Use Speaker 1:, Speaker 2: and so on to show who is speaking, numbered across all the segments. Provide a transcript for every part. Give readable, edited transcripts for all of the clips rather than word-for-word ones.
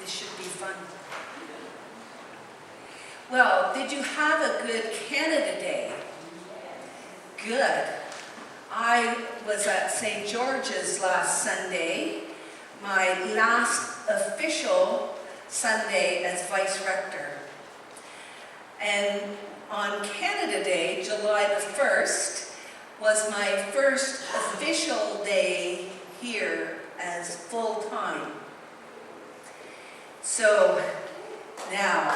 Speaker 1: This should be fun. Well, did you have a good Canada Day? Good. I was at St. George's last Sunday, my last official Sunday as Vice Rector. And on Canada Day, July the 1st, was my first official day here as full-time. So now,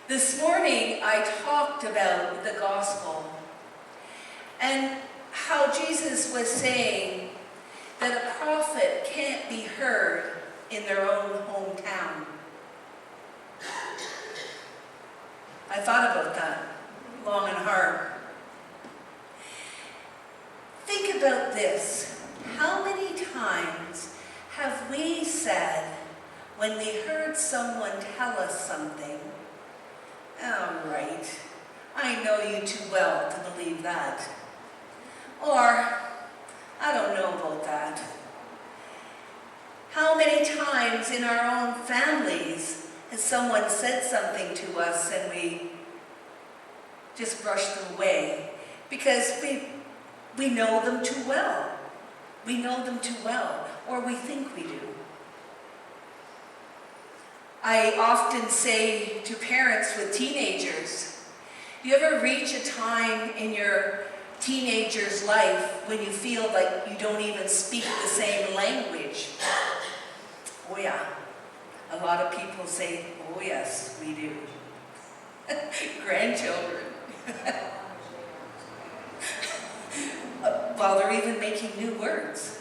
Speaker 1: this morning I talked about the gospel and how Jesus was saying that a prophet can't be heard in their own hometown. I thought about that long and hard. Think about this. How many times have we said, when we heard someone tell us something, "Oh, right, I know you too well to believe that." Or, "I don't know about that." How many times in our own families has someone said something to us and we just brush them away because we know them too well. We know them too well, or we think we do. I often say to parents with teenagers, do you ever reach a time in your teenager's life when you feel like you don't even speak the same language? Oh yeah. A lot of people say, oh yes, we do. Grandchildren. While they're even making new words.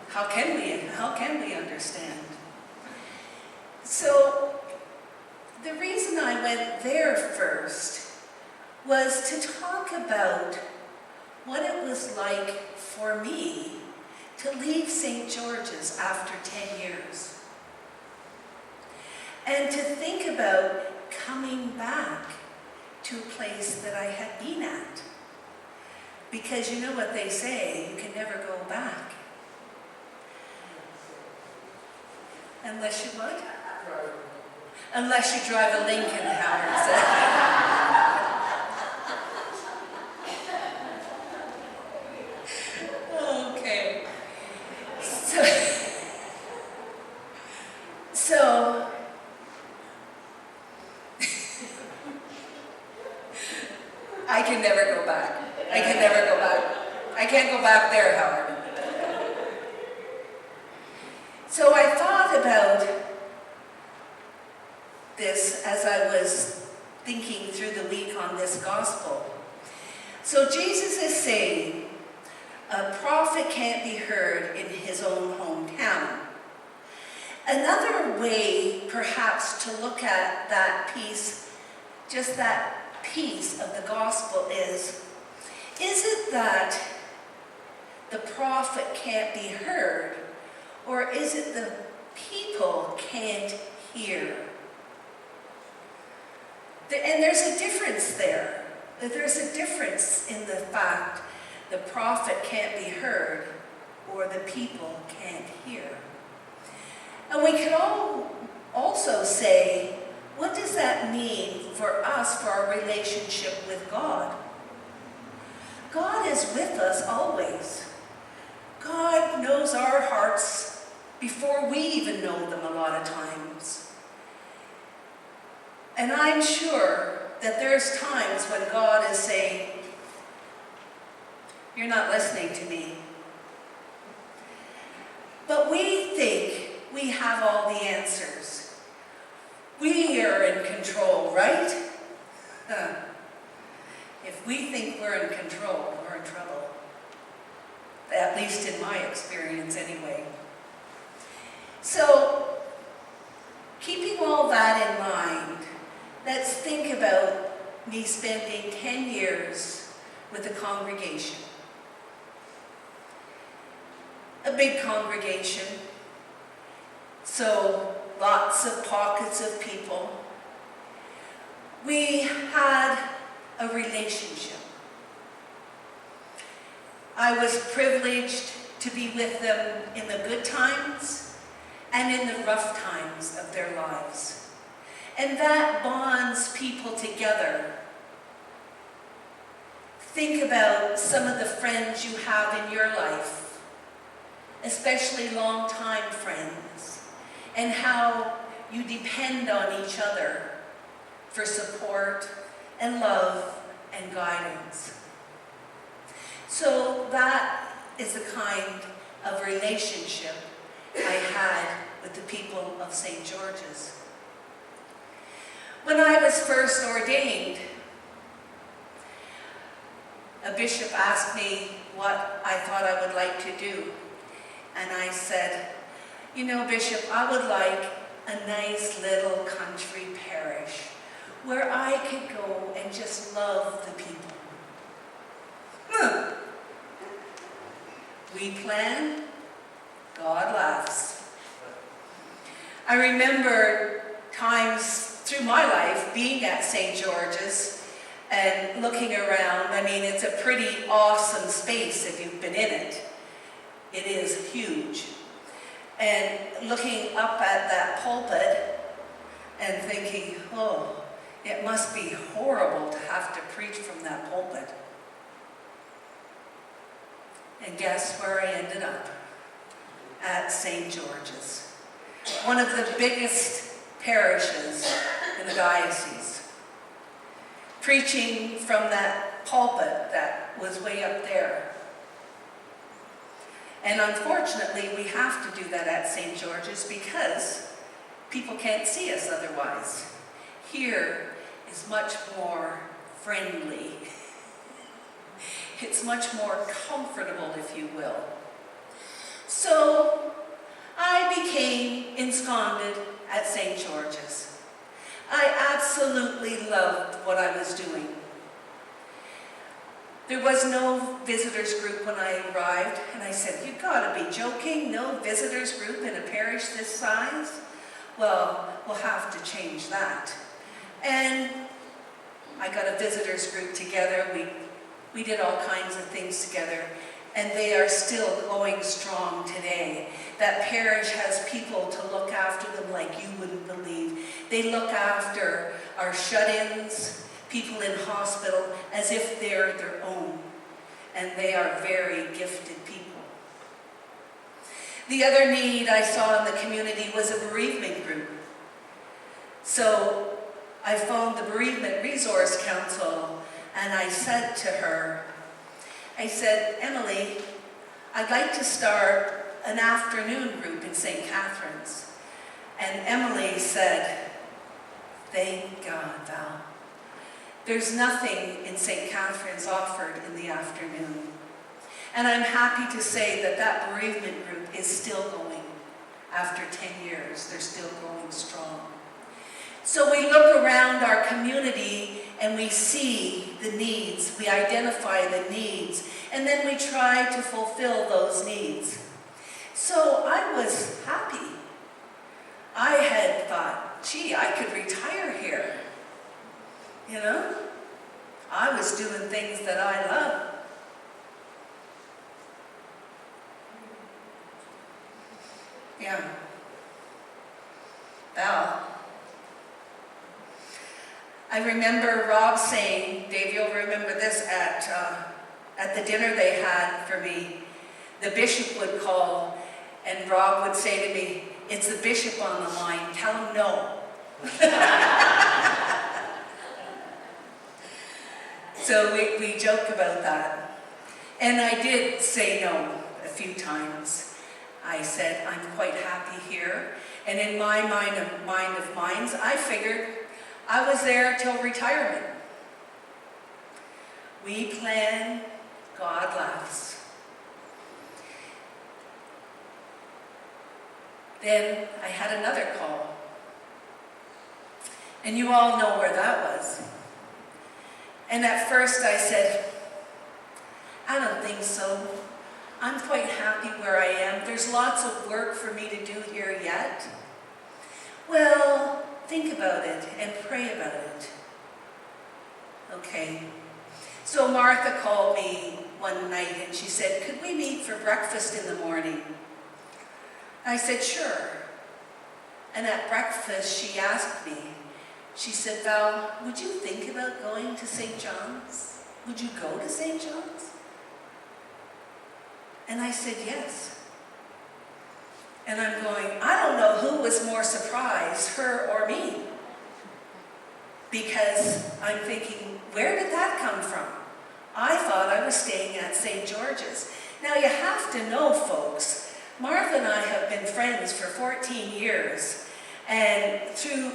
Speaker 1: How can we understand? So, the reason I went there first was to talk about what it was like for me to leave St. George's after 10 years. And to think about coming back to a place that I had been at. Because you know what they say, you can never go back. Unless you what? Unless you drive a Lincoln, Howard said. Okay. So I can never go back. I can never go back. I can't go back there, Howard. So I thought about this as I was thinking through the week on this gospel. So Jesus is saying, a prophet can't be heard in his own hometown. Another way, perhaps, to look at that piece, just that piece of the gospel is it that the prophet can't be heard, or is it the people can't hear? And there's a difference there. There's a difference in the fact the prophet can't be heard or the people can't hear. And we can also say, what does that mean for us, for our relationship with God? God is with us always. God knows our hearts before we even know them a lot of times. And I'm sure that there's times when God is saying, you're not listening to me. But we think we have all the answers. We are in control, right? If we think we're in control, we're in trouble. At least in my experience anyway. So, keeping all that in mind, let's think about me spending 10 years with a congregation. A big congregation. So, lots of pockets of people. We had a relationship. I was privileged to be with them in the good times and in the rough times of their lives. And that bonds people together. Think about some of the friends you have in your life, especially long-time friends, and how you depend on each other for support and love and guidance. So that is the kind of relationship I had with the people of St. George's. When I was first ordained, a bishop asked me what I thought I would like to do. And I said, you know, Bishop, I would like a nice little country parish where I could go and just love the people. We plan, God laughs. I remember times through my life being at St. George's and looking around. I mean, it's a pretty awesome space if you've been in it. It is huge. And looking up at that pulpit and thinking, oh, it must be horrible to have to preach from that pulpit. And guess where I ended up? At St. George's, one of the biggest parishes in the diocese. Preaching from that pulpit that was way up there. And unfortunately, we have to do that at St. George's because people can't see us otherwise. Here is much more friendly. It's much more comfortable, if you will. So I became ensconced at St. George's. I absolutely loved what I was doing. There was no visitors group when I arrived, and I said, "You gotta be joking, no visitors group in a parish this size?" Well, we'll have to change that. And I got a visitors group together. We did all kinds of things together, and they are still going strong today. That parish has people to look after them like you wouldn't believe. They look after our shut-ins, people in hospital, as if they're their own. And they are very gifted people. The other need I saw in the community was a bereavement group. So I phoned the Bereavement Resource Council, and I said to her, I said, "Emily, I'd like to start an afternoon group in St. Catherine's." And Emily said, "Thank God, Val. There's nothing in St. Catherine's offered in the afternoon." And I'm happy to say that that bereavement group is still going. After 10 years, they're still going strong. So we look around our community and we see the needs, we identify the needs, and then we try to fulfill those needs. So I was happy. I had thought, gee, I could retire here. You know? I was doing things that I love. Yeah. Val. I remember Rob saying, Dave, you'll remember this, at the dinner they had for me, the bishop would call, and Rob would say to me, "It's the bishop on the line, tell him no." So we joke about that. And I did say no a few times. I said, "I'm quite happy here." And in my mind of minds, I figured I was there till retirement. We plan, God laughs. Then I had another call. And you all know where that was. And at first I said, "I don't think so. I'm quite happy where I am. There's lots of work for me to do here yet." "Well, think about it and pray about it." Okay. So Martha called me one night and she said, could we meet for breakfast in the morning? I said, sure. And at breakfast she asked me, she said, Val, would you think about going to St. John's? Would you go to St. John's? And I said, yes. And I'm going, I don't know who was more surprised, her or me. Because I'm thinking, where did that come from? I thought I was staying at St. George's. Now you have to know, folks, Martha and I have been friends for 14 years. And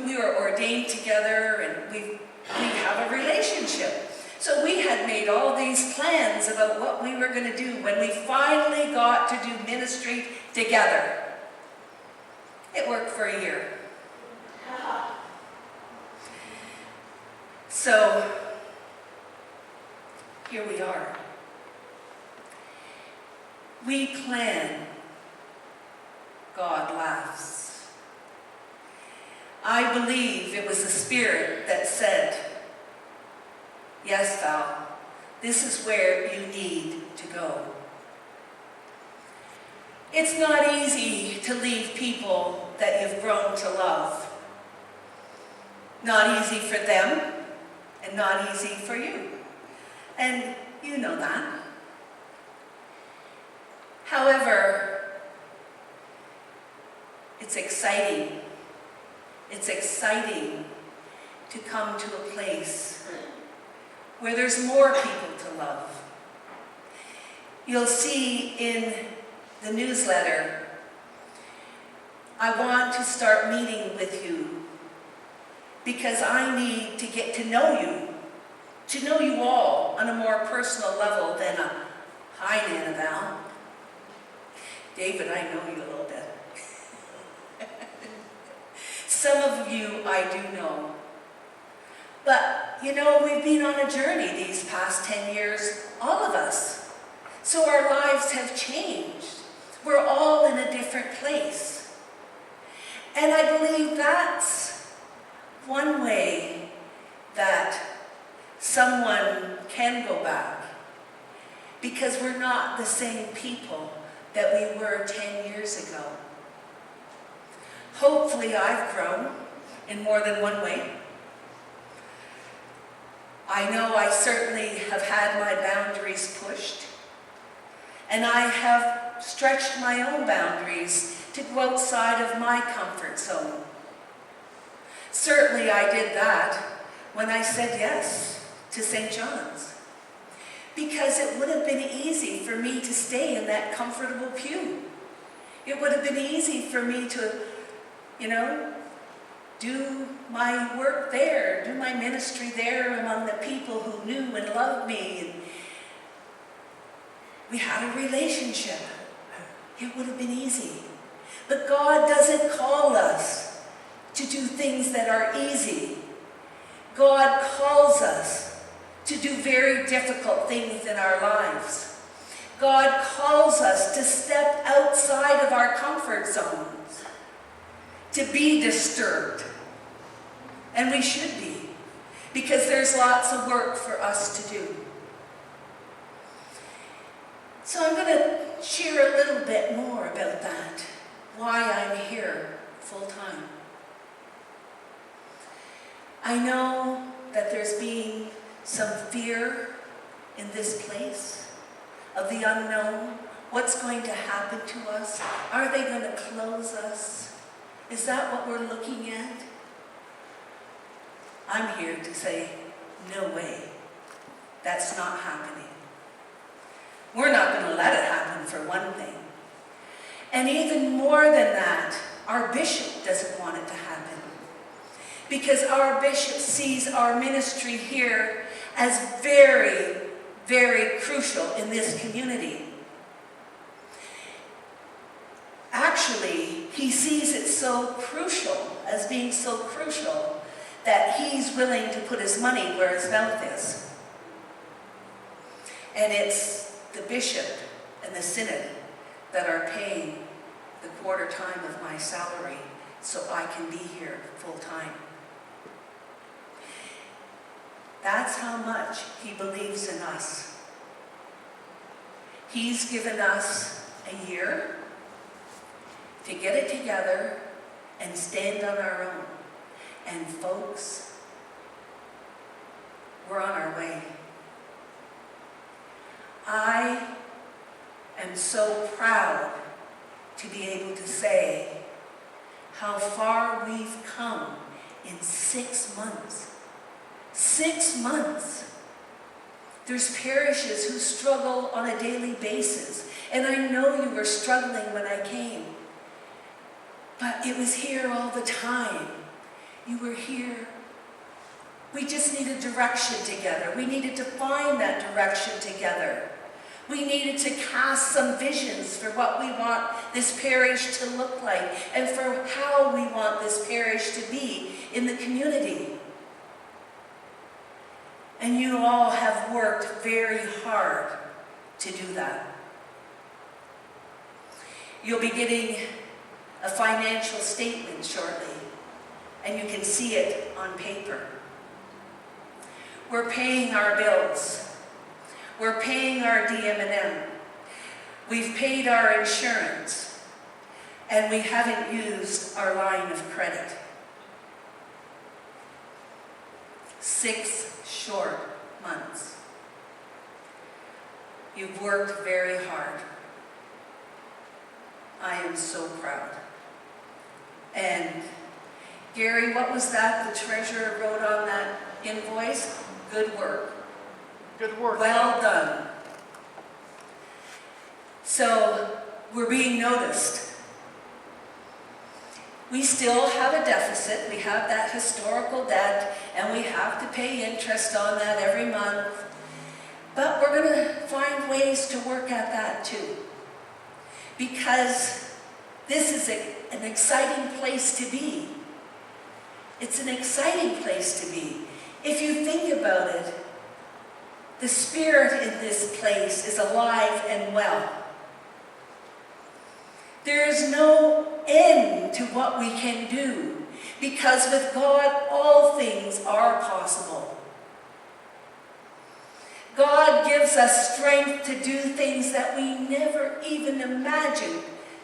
Speaker 1: we were ordained together and we have a relationship. So we had made all these plans about what we were going to do when we finally got to do ministry together. It worked for a year. So, here we are. We plan, God laughs. I believe it was the Spirit that said, yes, Val, this is where you need to go. It's not easy to leave people that you've grown to love. Not easy for them, and not easy for you. And you know that. However, it's exciting. It's exciting to come to a place where there's more people to love. You'll see in the newsletter, I want to start meeting with you because I need to get to know you all on a more personal level than a, hi, Nana Val. David, I know you a little bit. Some of you I do know. But, you know, we've been on a journey these past 10 years, all of us. So our lives have changed. We're all in a different place. And I believe that's one way that someone can go back. Because we're not the same people that we were 10 years ago. Hopefully I've grown in more than one way. I know I certainly have had my boundaries pushed, and I have stretched my own boundaries to go outside of my comfort zone. Certainly I did that when I said yes to St. John's, because it would have been easy for me to stay in that comfortable pew. It would have been easy for me to, do my work there, do my ministry there among the people who knew and loved me. And we had a relationship. It would have been easy. But God doesn't call us to do things that are easy. God calls us to do very difficult things in our lives. God calls us to step outside of our comfort zones, to be disturbed. And we should be, because there's lots of work for us to do. So I'm going to share a little bit more about that, why I'm here full time. I know that there's been some fear in this place of the unknown. What's going to happen to us? Are they going to close us? Is that what we're looking at? I'm here to say, no way. That's not happening. We're not going to let it happen, for one thing. And even more than that, our bishop doesn't want it to happen. Because our bishop sees our ministry here as very, very crucial in this community. Actually, he sees it so crucial, as being so crucial, that he's willing to put his money where his mouth is. And it's the bishop and the synod that are paying the quarter time of my salary so I can be here full time. That's how much he believes in us. He's given us a year to get it together and stand on our own. And folks, we're on our way. I am so proud to be able to say how far we've come in 6 months. 6 months. There's parishes who struggle on a daily basis. And I know you were struggling when I came. But it was here all the time. You were here. We just needed direction together. We needed to find that direction together. We needed to cast some visions for what we want this parish to look like and for how we want this parish to be in the community. And you all have worked very hard to do that. You'll be getting a financial statement shortly, and you can see it on paper. We're paying our bills. We're paying our DM&M. We've paid our insurance, and we haven't used our line of credit. 6 short months. You've worked very hard. I am so proud. And Gary, what was that the treasurer wrote on that invoice? Good work.
Speaker 2: Good work.
Speaker 1: Well done. So we're being noticed. We still have a deficit. We have that historical debt, and we have to pay interest on that every month. But we're going to find ways to work at that too. Because this is an exciting place to be. It's an exciting place to be. If you think about it, the spirit in this place is alive and well. There is no end to what we can do, because with God all things are possible. God gives us strength to do things that we never even imagined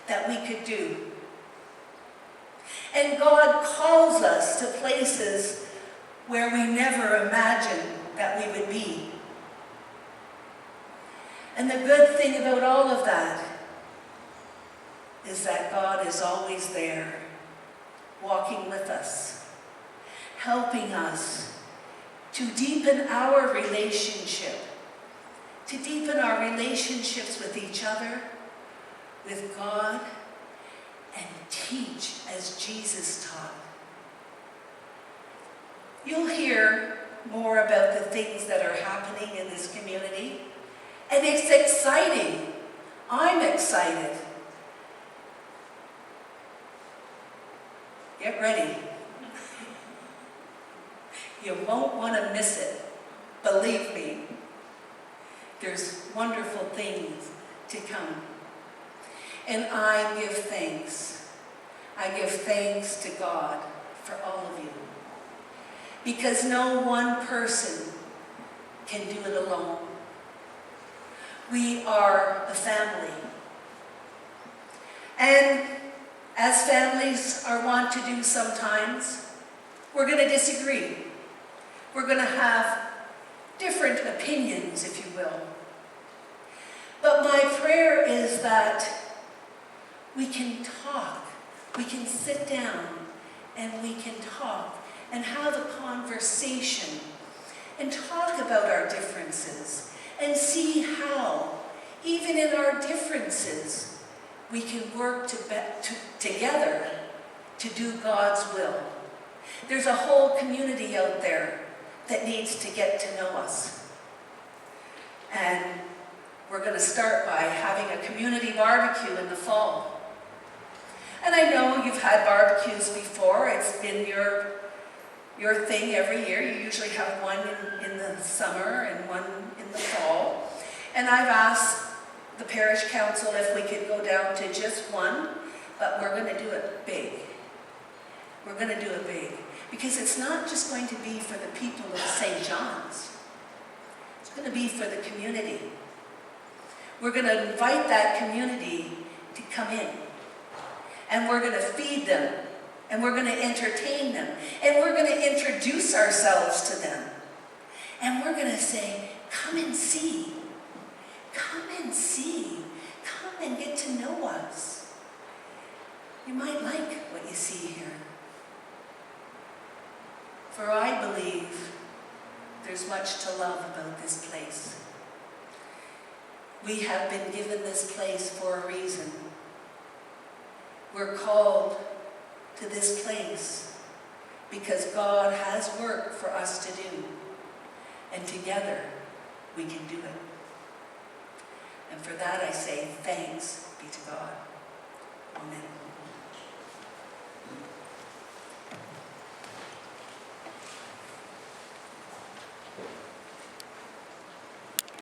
Speaker 1: that we could do. And God calls us to places where we never imagined that we would be. And the good thing about all of that is that God is always there, walking with us, helping us to deepen our relationship, to deepen our relationships with each other, with God, and teach as Jesus taught. You'll hear more about the things that are happening in this community, and it's exciting. I'm excited. Get ready. You won't want to miss it. Believe me. There's wonderful things to come. And I give thanks. I give thanks to God for all of you. Because no one person can do it alone. We are a family. And as families are wont to do sometimes, we're going to disagree. We're going to have different opinions, if you will. But my prayer is that we can talk. We can sit down and we can talk and have a conversation and talk about our differences and see how, even in our differences, we can work together to do God's will. There's a whole community out there that needs to get to know us. And we're going to start by having a community barbecue in the fall. And I know you've had barbecues before. It's been your thing every year. You usually have one in the summer and one in the fall. And I've asked the parish council if we could go down to just one, but we're going to do it big. We're going to do it big. Because it's not just going to be for the people of St. John's. It's going to be for the community. We're going to invite that community to come in. And we're going to feed them. And we're going to entertain them. And we're going to introduce ourselves to them. And we're going to say, come and see. Come and see. Come and get to know us. You might like what you see here. For I believe there's much to love about this place. We have been given this place for a reason. We're called to this place because God has work for us to do. And together we can do it. And for that I say thanks be to God. Amen.